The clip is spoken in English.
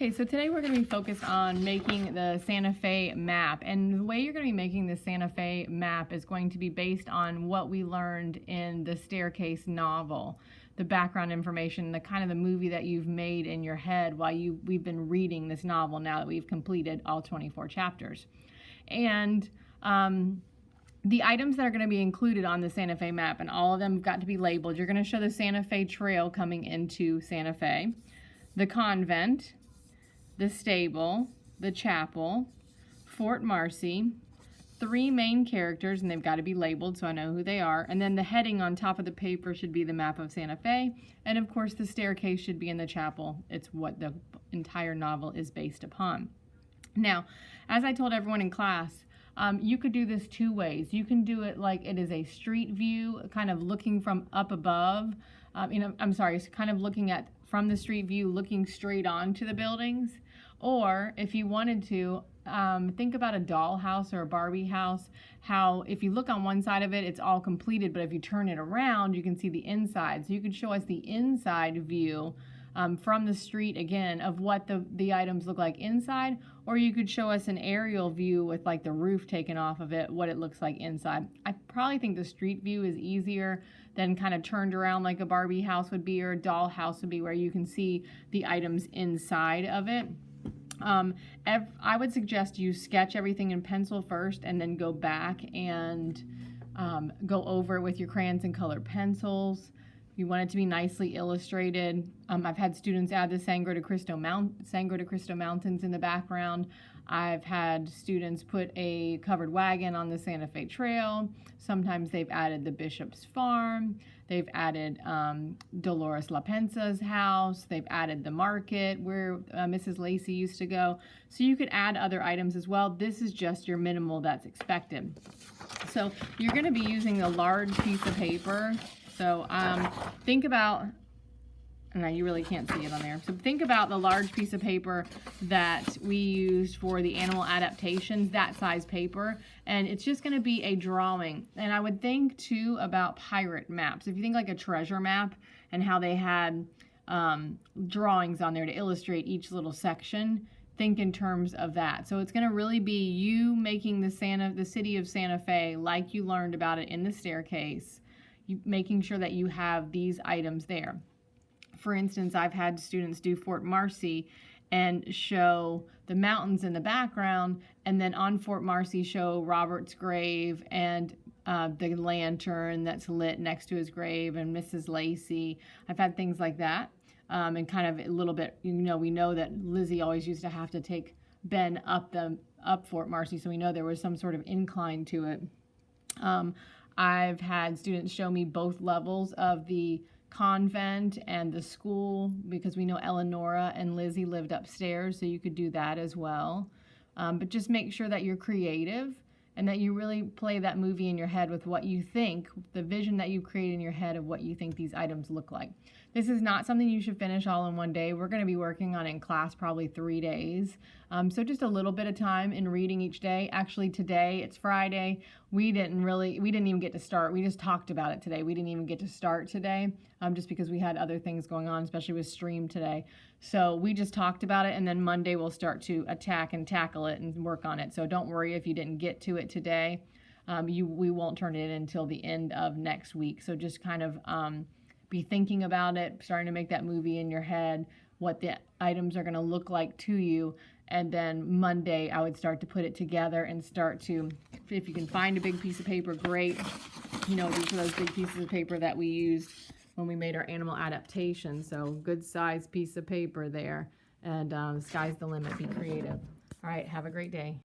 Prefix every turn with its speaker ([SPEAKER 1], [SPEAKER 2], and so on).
[SPEAKER 1] Okay, so today we're going to be focused on making the Santa Fe map. And the way you're going to be making the Santa Fe map is going to be based on what we learned in the Staircase novel, the background information, the kind of the movie that you've made in your head while we've been reading this novel now that we've completed all 24 chapters. And the items that are going to be included on the Santa Fe map, and all of them have got to be labeled. You're going to show the Santa Fe Trail coming into Santa Fe, the convent, the stable, the chapel, Fort Marcy, 3 main characters, and they've got to be labeled so I know who they are, and then the heading on top of the paper should be the map of Santa Fe, and of course the staircase should be in the chapel. It's what the entire novel is based upon. Now, as I told everyone in class, you could do this 2 ways. You can do it like it is a street view, kind of looking from up above. It's kind of looking at from the street view, looking straight onto the buildings. Or if you wanted to, think about a doll house or a Barbie house, how if you look on one side of it, it's all completed, but if you turn it around, you can see the inside. So you could show us the inside view from the street again of what the items look like inside, or you could show us an aerial view with like the roof taken off of it, what it looks like inside. I probably think the street view is easier than kind of turned around like a Barbie house would be or a doll house would be, where you can see the items inside of it. I would suggest you sketch everything in pencil first and then go back and go over it with your crayons and colored pencils. You want it to be nicely illustrated. I've had students add the Sangre de Cristo Mountains in the background. I've had students put a covered wagon on the Santa Fe Trail. Sometimes they've added the Bishop's Farm. They've added Dolores La Pensa's house. They've added the market where Mrs. Lacey used to go. So you could add other items as well. This is just your minimal that's expected. So you're going to be using a large piece of paper. So think about, now you really can't see it on there. So think about the large piece of paper that we used for the animal adaptations, that size paper, and it's just going to be a drawing. And I would think too about pirate maps. If you think like a treasure map and how they had drawings on there to illustrate each little section, think in terms of that. So it's going to really be you making the city of Santa Fe like you learned about it in the Staircase, making sure that you have these items there. For instance, I've had students do Fort Marcy and show the mountains in the background, and then on Fort Marcy show Robert's grave and the lantern that's lit next to his grave and Mrs. Lacey. I've had things like that, and kind of a little bit, we know that Lizzie always used to have to take Ben up Fort Marcy, so we know there was some sort of incline to it. I've had students show me both levels of the convent and the school, because we know Eleonora and Lizzie lived upstairs, so you could do that as well. But just make sure that you're creative and that you really play that movie in your head with what you think, the vision that you create in your head of what you think these items look like. This is not something you should finish all in one day. We're going to be working on it in class probably 3 days. So just a little bit of time in reading each day. Actually today, it's Friday. We didn't even get to start. We just talked about it today. We didn't even get to start today just because we had other things going on, especially with stream today. So we just talked about it, and then Monday we'll start to attack and tackle it and work on it. So don't worry if you didn't get to it today. We won't turn it in until the end of next week. So just kind of be thinking about it, starting to make that movie in your head, what the items are going to look like to you. And then Monday, I would start to put it together and start to, if you can find a big piece of paper, great. These are those big pieces of paper that we used when we made our animal adaptation. So good size piece of paper there. And sky's the limit. Be creative. All right, have a great day.